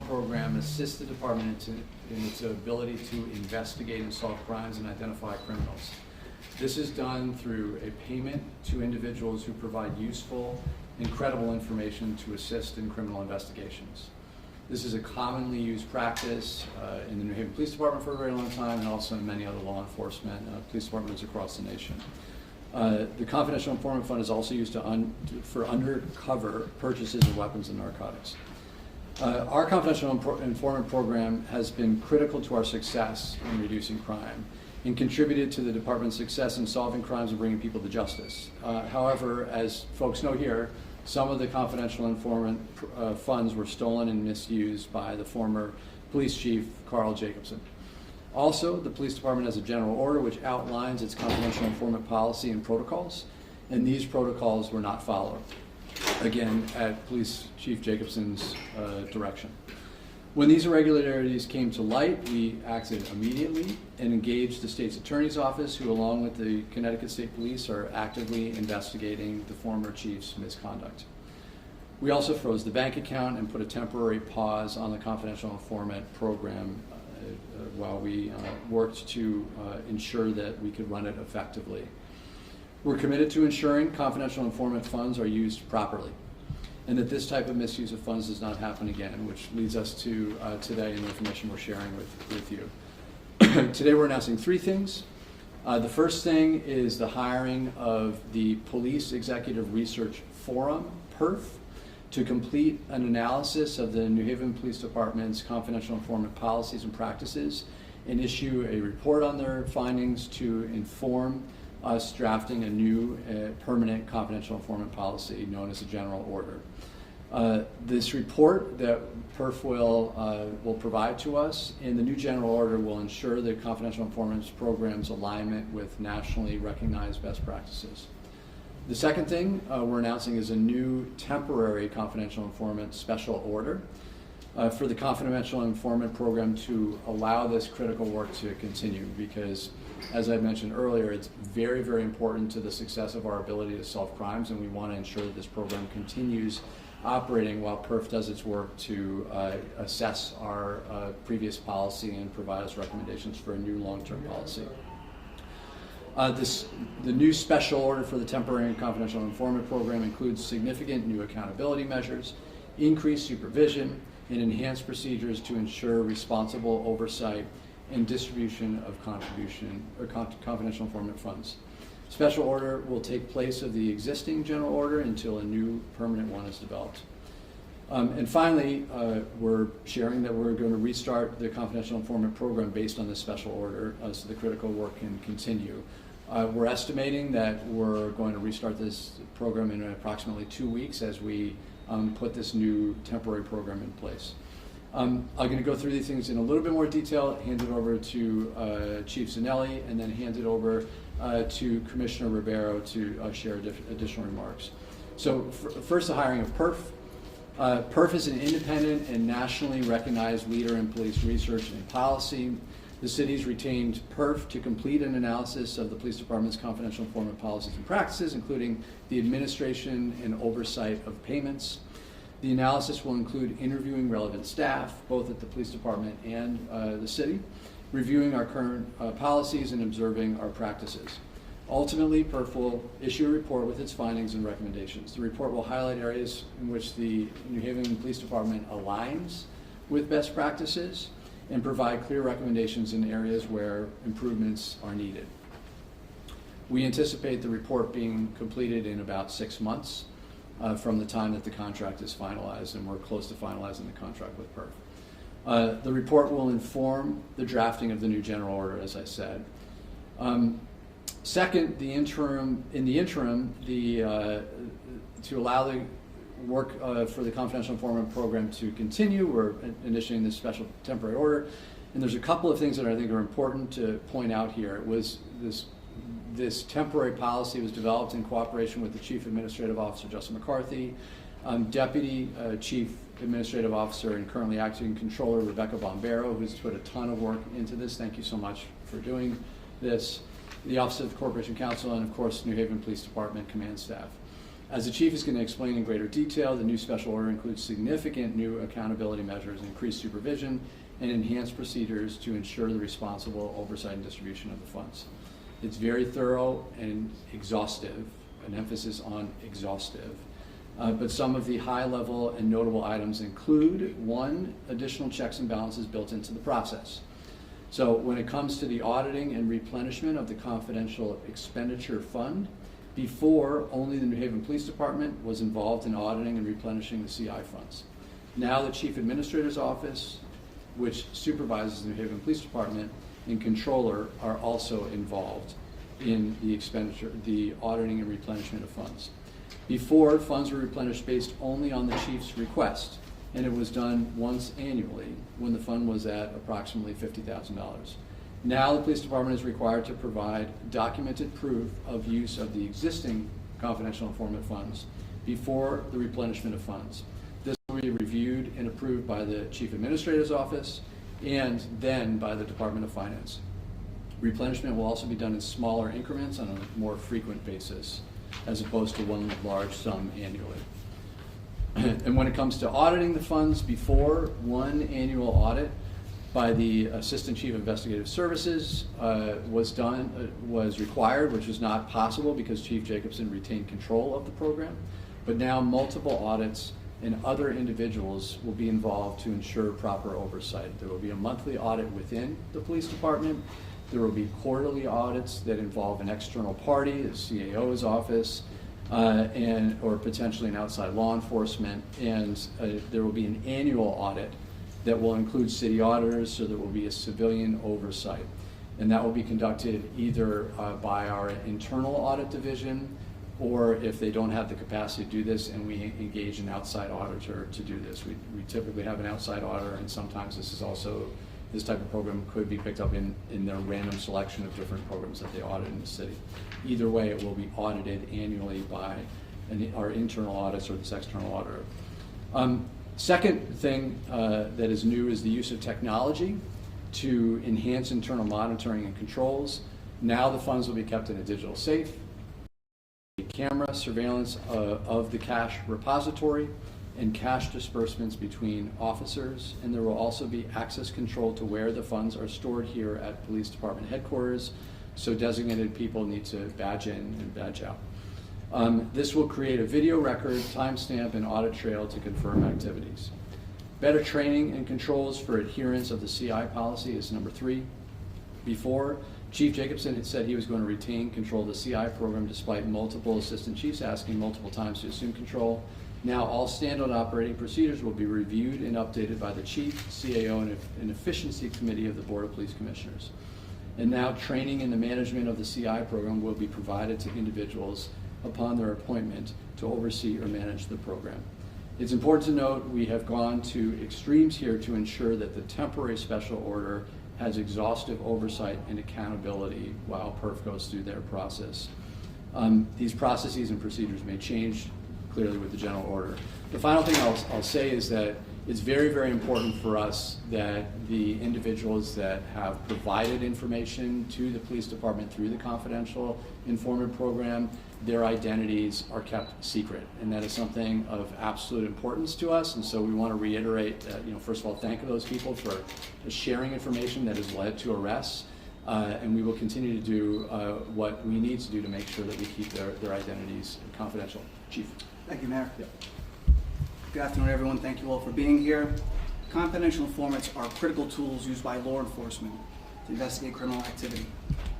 program assists the department in its ability to investigate and solve crimes and identify criminals. This is done through a payment to individuals who provide useful and credible information to assist in criminal investigations. This is a commonly used practice in the New Haven Police Department for a very long time, and also in many other law enforcement police departments across the nation. The Confidential Informant Fund is also used for undercover purchases of weapons and narcotics. Our Confidential Informant Program has been critical to our success in reducing crime and contributed to the department's success in solving crimes and bringing people to justice. However, as folks know here, some of the confidential informant funds were stolen and misused by the former police chief, Carl Jacobson. Also, the police department has a general order which outlines its confidential informant policy and protocols, and these protocols were not followed, again, at Police Chief Jacobson's direction. When these irregularities came to light, we acted immediately and engaged the state's attorney's office, who, along with the Connecticut State Police, are actively investigating the former chief's misconduct. We also froze the bank account and put a temporary pause on the confidential informant program while we worked to ensure that we could run it effectively. We're committed to ensuring confidential informant funds are used properly, and that this type of misuse of funds does not happen again, which leads us to today and the information we're sharing with you. Today we're announcing three things. The first thing is the hiring of the Police Executive Research Forum, PERF, to complete an analysis of the New Haven Police Department's confidential informant policies and practices and issue a report on their findings to inform us drafting a new permanent confidential informant policy known as a general order. This report that PERF will provide to us in the new general order will ensure the confidential informants program's alignment with nationally recognized best practices. The second thing we're announcing is a new temporary confidential informant special order for the confidential informant program to allow this critical work to continue, because, as I mentioned earlier, it's very, very important to the success of our ability to solve crimes, and we want to ensure that this program continues operating while PERF does its work to assess our previous policy and provide us recommendations for a new long-term policy. The new special order for the temporary and confidential informant program includes significant new accountability measures, increased supervision, and enhanced procedures to ensure responsible oversight and distribution of confidential informant funds. Special order will take place of the existing general order until a new permanent one is developed. And finally, we're sharing that we're going to restart the confidential informant program based on this special order so the critical work can continue. We're estimating that we're going to restart this program in approximately 2 weeks as we put this new temporary program in place. I'm going to go through these things in a little bit more detail, hand it over to Chief Zannelli, and then hand it over to Commissioner Ribeiro to share additional remarks. So first, the hiring of PERF. PERF is an independent and nationally recognized leader in police research and policy. The city's retained PERF to complete an analysis of the police department's confidential informant policies and practices, including the administration and oversight of payments. The analysis will include interviewing relevant staff, both at the police department and the city, reviewing our current policies and observing our practices. Ultimately, PERF will issue a report with its findings and recommendations. The report will highlight areas in which the New Haven Police Department aligns with best practices and provide clear recommendations in areas where improvements are needed. We anticipate the report being completed in about 6 months from the time that the contract is finalized, and we're close to finalizing the contract with PERF. The report will inform the drafting of the new general order, as I said. Second, in the interim, to allow the work for the confidential informant program to continue, we're initiating this special temporary order, and there's a couple of things that I think are important to point out here. It was this temporary policy was developed in cooperation with the Chief Administrative Officer Justin McCarthy, Deputy Chief Administrative Officer and currently Acting Controller Rebecca Bombero, who's put a ton of work into this. Thank you so much for doing this. The Office of the Corporation Counsel, and of course New Haven Police Department command staff. As the Chief is going to explain in greater detail, the new special order includes significant new accountability measures, increased supervision, and enhanced procedures to ensure the responsible oversight and distribution of the funds. It's very thorough and exhaustive, an emphasis on exhaustive. But some of the high-level and notable items include, one, additional checks and balances built into the process. So when it comes to the auditing and replenishment of the confidential expenditure fund, before, only the New Haven Police Department was involved in auditing and replenishing the CI funds. Now the Chief Administrator's Office, which supervises the New Haven Police Department, and Controller are also involved in the expenditure, the auditing and replenishment of funds. Before, funds were replenished based only on the Chief's request, and it was done once annually when the fund was at approximately $50,000. Now the police department is required to provide documented proof of use of the existing confidential informant funds before the replenishment of funds. This will be reviewed and approved by the Chief Administrator's Office and then by the Department of Finance. Replenishment will also be done in smaller increments on a more frequent basis, as opposed to one large sum annually. And when it comes to auditing the funds, before, one annual audit by the Assistant Chief of Investigative Services was required, which was not possible because Chief Jacobson retained control of the program. But now multiple audits and other individuals will be involved to ensure proper oversight. There will be a monthly audit within the police department. There will be quarterly audits that involve an external party, the CAO's office, or potentially an outside law enforcement. And there will be an annual audit that will include city auditors, so there will be a civilian oversight. And that will be conducted either by our internal audit division, or if they don't have the capacity to do this and we engage an outside auditor to do this. We typically have an outside auditor, and sometimes this type of program could be picked up in their random selection of different programs that they audit in the city. Either way, it will be audited annually by our internal audits or this external auditor. Second thing that is new is the use of technology to enhance internal monitoring and controls. Now the funds will be kept in a digital safe, camera surveillance of the cash repository, and cash disbursements between officers, and there will also be access control to where the funds are stored here at Police Department headquarters, so designated people need to badge in and badge out. This will create a video record, timestamp, and audit trail to confirm activities. Better training and controls for adherence of the CI policy is number 3. Before, Chief Jacobson had said he was going to retain control of the CI program despite multiple assistant chiefs asking multiple times to assume control. Now all standard operating procedures will be reviewed and updated by the Chief, CAO, and an efficiency committee of the Board of Police Commissioners. And now training in the management of the CI program will be provided to individuals upon their appointment to oversee or manage the program. It's important to note we have gone to extremes here to ensure that the temporary special order has exhaustive oversight and accountability while PERF goes through their process. These processes and procedures may change clearly with the general order. The final thing I'll say is that it's very, very important for us that the individuals that have provided information to the police department through the confidential informant program, their identities are kept secret, and that is something of absolute importance to us. And so we want to reiterate that, first of all, thank those people for sharing information that has led to arrests, and we will continue to do what we need to do to make sure that we keep their identities confidential. Chief. Thank you, Mayor. Yep. Good afternoon, everyone. Thank you all for being here. Confidential informants are critical tools used by law enforcement to investigate criminal activity.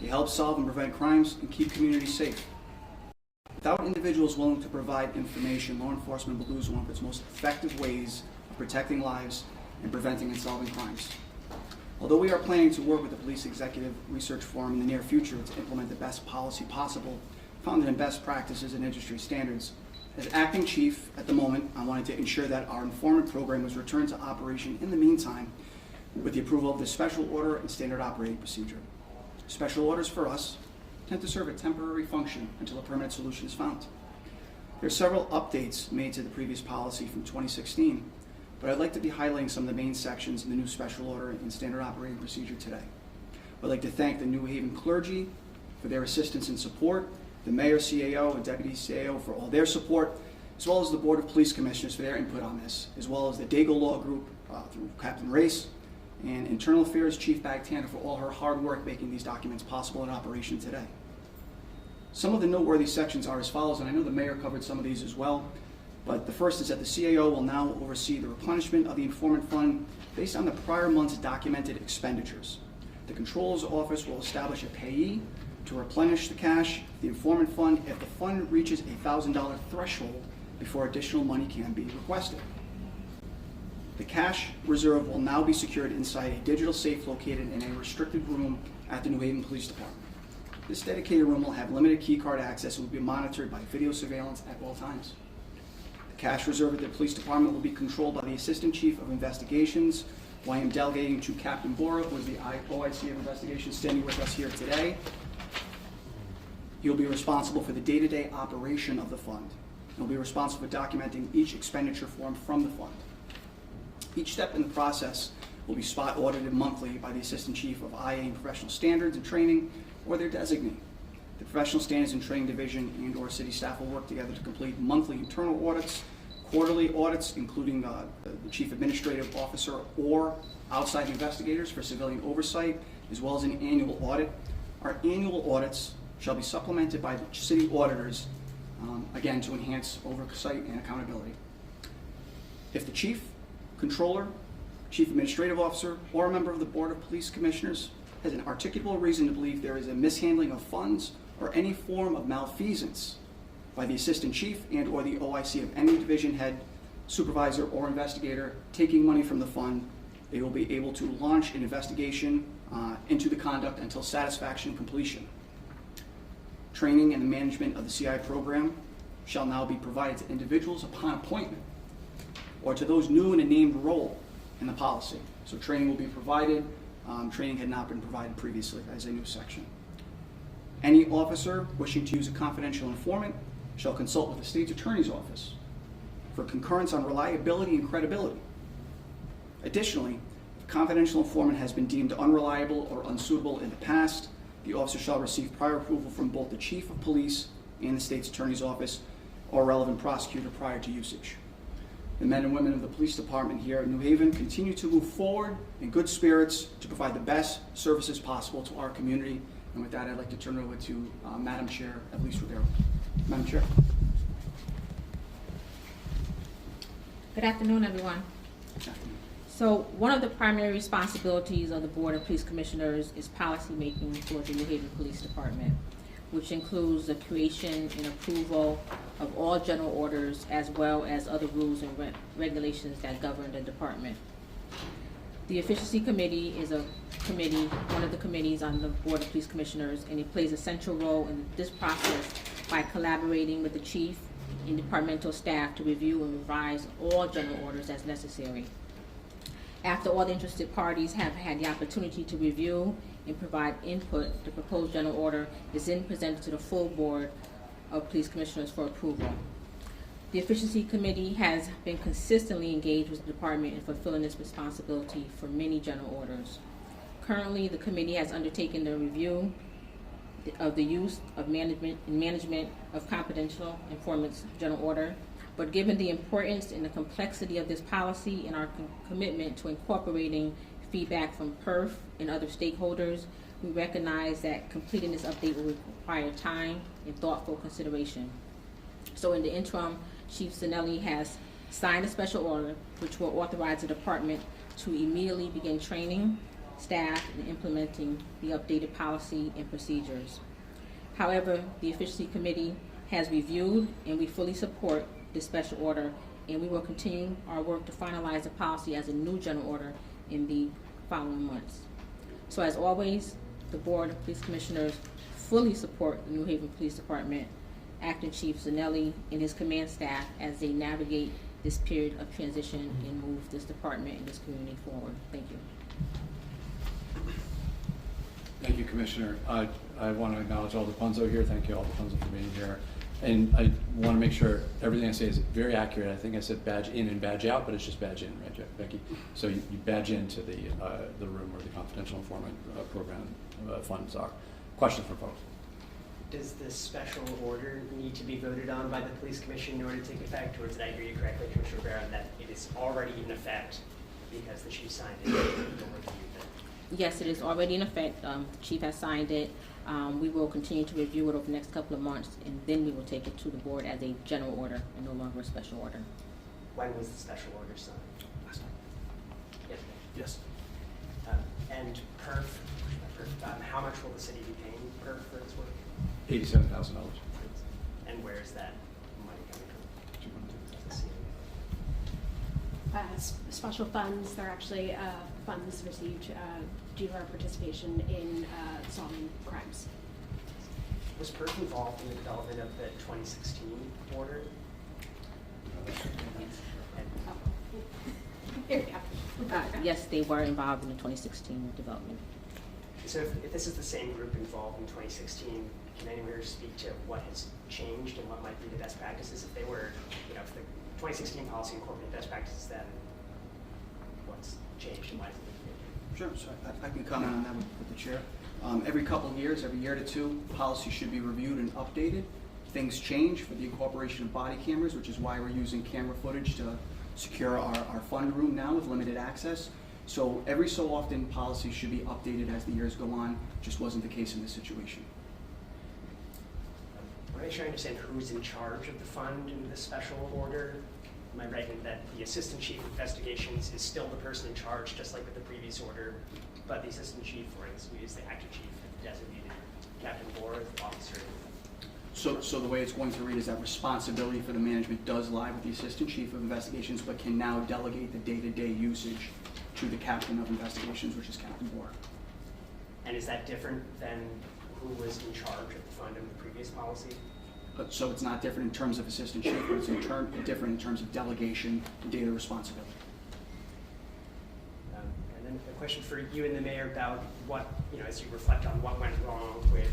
They help solve and prevent crimes and keep communities safe. Without individuals willing to provide information, law enforcement will lose one of its most effective ways of protecting lives and preventing and solving crimes. Although we are planning to work with the Police Executive Research Forum in the near future to implement the best policy possible, founded in best practices and industry standards, as acting chief at the moment, I wanted to ensure that our informant program was returned to operation in the meantime with the approval of the special order and standard operating procedure. Special orders for us tend to serve a temporary function until a permanent solution is found. There are several updates made to the previous policy from 2016, but I'd like to be highlighting some of the main sections in the new special order and standard operating procedure today. I'd like to thank the New Haven clergy for their assistance and support, the mayor, CAO, and deputy CAO for all their support, as well as the Board of Police Commissioners for their input on this, as well as the Dago Law Group through Captain Race, and Internal Affairs Chief Bagtana for all her hard work making these documents possible in operation today. Some of the noteworthy sections are as follows, and I know the mayor covered some of these as well, but the first is that the CAO will now oversee the replenishment of the informant fund based on the prior month's documented expenditures. The Controller's Office will establish a payee to replenish the cash of the informant fund if the fund reaches a $1,000 threshold before additional money can be requested. The cash reserve will now be secured inside a digital safe located in a restricted room at the New Haven Police Department. This dedicated room will have limited keycard access and will be monitored by video surveillance at all times. The cash reserve at the police department will be controlled by the Assistant Chief of Investigations, who I am delegating to Captain Bora, who is the OIC of Investigations standing with us here today. He'll be responsible for the day-to-day operation of the fund. He'll be responsible for documenting each expenditure form from the fund. Each step in the process will be spot audited monthly by the Assistant Chief of IA and Professional Standards and Training, or their designee. The Professional Standards and Training Division and/or city staff will work together to complete monthly internal audits, quarterly audits, including the Chief Administrative Officer or outside investigators for civilian oversight, as well as an annual audit. Our annual audits shall be supplemented by the city auditors, again, to enhance oversight and accountability. If the Chief, Controller, Chief Administrative Officer, or a member of the Board of Police Commissioners has an articulable reason to believe there is a mishandling of funds or any form of malfeasance by the Assistant Chief and or the OIC of any division head, supervisor, or investigator taking money from the fund, they will be able to launch an investigation into the conduct until satisfaction completion. Training and the management of the CI program shall now be provided to individuals upon appointment or to those new in a named role in the policy. So training will be provided. Training had not been provided previously as a new section. Any officer wishing to use a confidential informant shall consult with the state's attorney's office for concurrence on reliability and credibility. Additionally, if a confidential informant has been deemed unreliable or unsuitable in the past, the officer shall receive prior approval from both the Chief of Police and the state's attorney's office or relevant prosecutor prior to usage. The men and women of the police department here in New Haven continue to move forward in good spirits to provide the best services possible to our community. And with that, I'd like to turn it over to Madam Chair, Elise Rivera. Madam Chair. Good afternoon, everyone. So one of the primary responsibilities of the Board of Police Commissioners is policy making for the New Haven Police Department, which includes the creation and approval of all general orders as well as other rules and regulations that govern the department. The Efficiency Committee is one of the committees on the Board of Police Commissioners, and it plays a central role in this process by collaborating with the Chief and departmental staff to review and revise all general orders as necessary. After all the interested parties have had the opportunity to review and provide input, the proposed general order is then presented to the full Board of Police Commissioners for approval. The Efficiency Committee has been consistently engaged with the department in fulfilling its responsibility for many general orders. Currently, the committee has undertaken the review of the use of management of confidential informants general order, but given the importance and the complexity of this policy and our commitment to incorporating feedback from PERF and other stakeholders, we recognize that completing this update will require time and thoughtful consideration. So in the interim, Chief Zannelli has signed a special order which will authorize the department to immediately begin training staff and implementing the updated policy and procedures. However, the Efficiency Committee has reviewed and we fully support this special order, and we will continue our work to finalize the policy as a new general order in the following months. So as always, the Board of Police Commissioners fully support the New Haven Police Department, Acting Chief Zannelli and his command staff as they navigate this period of transition and move this department and this community forward. Thank you. Thank you, Commissioner. I want to acknowledge all the Punzo here. Thank you all the Punzo for being here. And I want to make sure everything I say is very accurate. I think I said badge in and badge out, but it's just badge in, right, Becky? So you badge into the room where the confidential informant program funds are. Questions for folks? Does this special order need to be voted on by the police commission in order to take effect, or did I hear you correctly, Commissioner Barron, that it is already in effect because the chief signed it? You'll review that. Yes, it is already in effect. The chief has signed it. We will continue to review it over the next couple of months, and then we will take it to the board as a general order and no longer a special order. When was the special order signed? Last night. Yesterday. Yes. And PERF, how much will the city be paying PERF for its work? $87,000. And where is that money coming from? Special funds, they're actually funds received due to our participation in solving crimes. Was PERF involved in the development of the 2016 order? And Here we go. Yes, they were involved in the 2016 development. so if this is the same group involved in 2016, can anyone here speak to what has changed and what might be the best practices? If they were, if the 2016 policy incorporated best practices, then what's changed and why is it different? Sure, so I can comment on that with the chair. Every couple of years, every year to two, policy should be reviewed and updated. Things change for the incorporation of body cameras, which is why we're using camera footage to secure our fund room now with limited access. So every so often, policies should be updated as the years go on. Just wasn't the case in this situation. I want to make sure I understand who's in charge of the fund in this special order. Am I right in that the assistant chief of investigations is still the person in charge, just like with the previous order, but the assistant chief, or who is the acting chief, designated Captain Bohr as the officer? So the way it's going to read is that responsibility for the management does lie with the assistant chief of investigations, but can now delegate the day-to-day usage to the captain of investigations, which is Captain Bohr. And is that different than who was in charge of the fund in the previous policy? So it's not different in terms of assistant chief, but it's different in terms of delegation and data responsibility. And then a question for you and the mayor about what, as you reflect on what went wrong with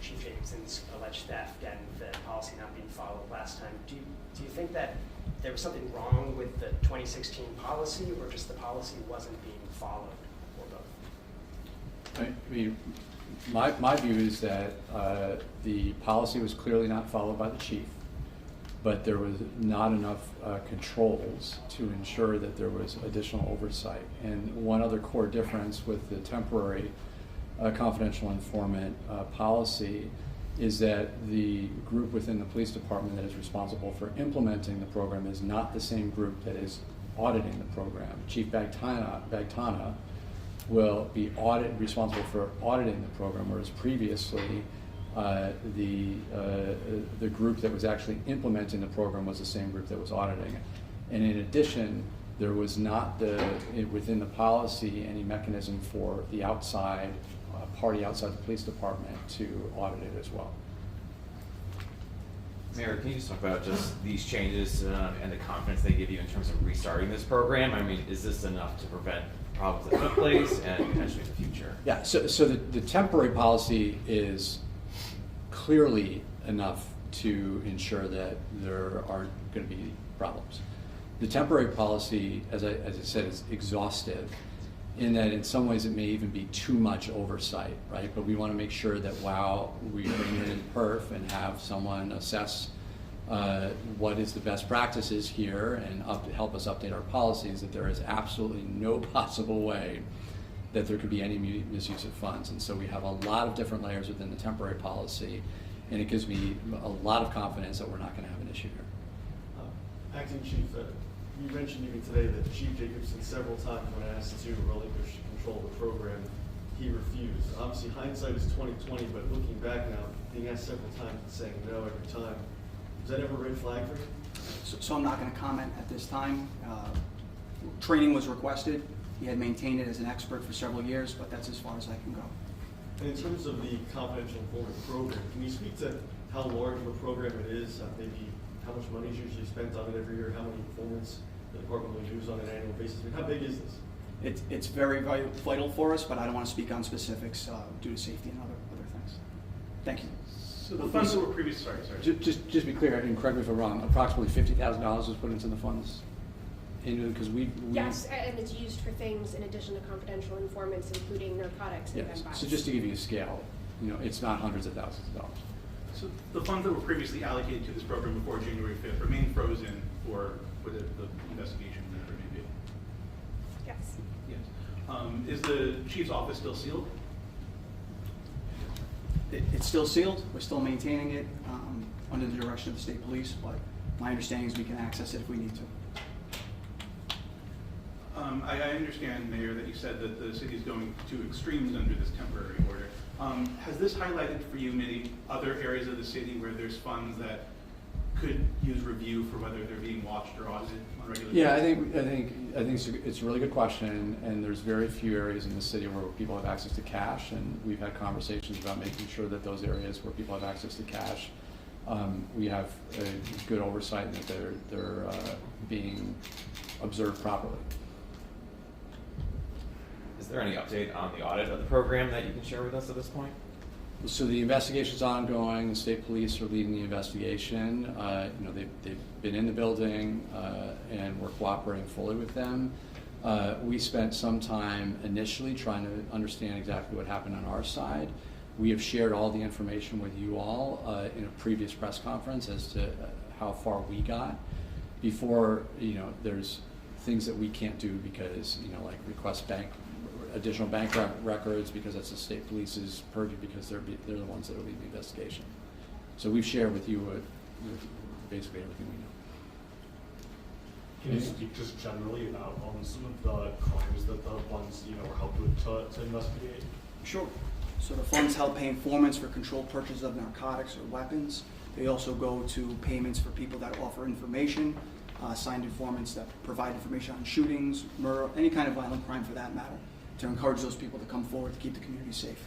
Chief Davidson's alleged theft and the policy not being followed last time. Do you think that there was something wrong with the 2016 policy, or just the policy wasn't being followed, or both? I mean, my view is that the policy was clearly not followed by the chief, but there was not enough controls to ensure that there was additional oversight. And one other core difference with the temporary confidential informant policy is that the group within the police department that is responsible for implementing the program is not the same group that is auditing the program. Chief Bagtana will be responsible for auditing the program, whereas previously the group that was actually implementing the program was the same group that was auditing it. And in addition, there was not within the policy any mechanism for the outside party outside the police department to audit it as well. Mayor, can you just talk about just these changes and the confidence they give you in terms of restarting this program? I mean, is this enough to prevent problems that took place and potentially in the future? Yeah, so the temporary policy is clearly enough to ensure that there aren't going to be problems. The temporary policy, as I said, is exhaustive in that in some ways it may even be too much oversight, right? But we want to make sure that while we bring in PERF and have someone assess what is the best practices here and help us update our policies, that there is absolutely no possible way that there could be any misuse of funds. And so we have a lot of different layers within the temporary policy, and it gives me a lot of confidence that we're not going to have an issue here. Acting Chief, you mentioned even today that Chief Jacobson several times when asked to relinquish control of the program, he refused. Obviously hindsight is 20/20, but looking back now, being asked several times and saying no every time, is that ever a red flag for you? So I'm not going to comment at this time. Training was requested. He had maintained it as an expert for several years, but that's as far as I can go. And in terms of the confidential informant program, can you speak to how large of a program it is, maybe how much money is usually spent on it every year, how many informants the department will use on an annual basis? I mean, how big is this? It's very vital for us, but I don't want to speak on specifics due to safety and other things. Thank you. So the funds that were previously, sorry. Just be clear, and correct me if I'm wrong, approximately $50,000 was put into the funds? Because we Yes, and it's used for things in addition to confidential informants, including narcotics and gun yes. violence. So just to give you a scale, it's not hundreds of thousands of dollars. So the funds that were previously allocated to this program before January 5th remain frozen for the investigation, whatever it may be? Yes. Yes. Is the chief's office still sealed? It's still sealed, we're still maintaining it under the direction of the state police, but my understanding is we can access it if we need to. I understand, Mayor, that you said that the city is going to extremes under this temporary order. Has this highlighted for you maybe other areas of the city where there's funds that could use review for whether they're being watched or audited on a regular basis? Yeah, I think it's a really good question, and there's very few areas in the city where people have access to cash, and we've had conversations about making sure that those areas where people have access to cash, we have a good oversight and that they're being observed properly. Is there any update on the audit of the program that you can share with us at this point? So the investigation's ongoing. The state police are leading the investigation. They've been in the building, and we're cooperating fully with them. We spent some time initially trying to understand exactly what happened on our side. We have shared all the information with you all in a previous press conference as to how far we got. Before, there's things that we can't do because, like request additional bank records because that's the state police's purview because they're the ones that are leading the investigation. So we've shared with you basically everything we know. Can you speak just generally about some of the crimes that the funds, were helped with to investigate? Sure. So the funds help pay informants for controlled purchase of narcotics or weapons. They also go to payments for people that offer information, signed informants that provide information on shootings, murder, any kind of violent crime for that matter, to encourage those people to come forward to keep the community safe.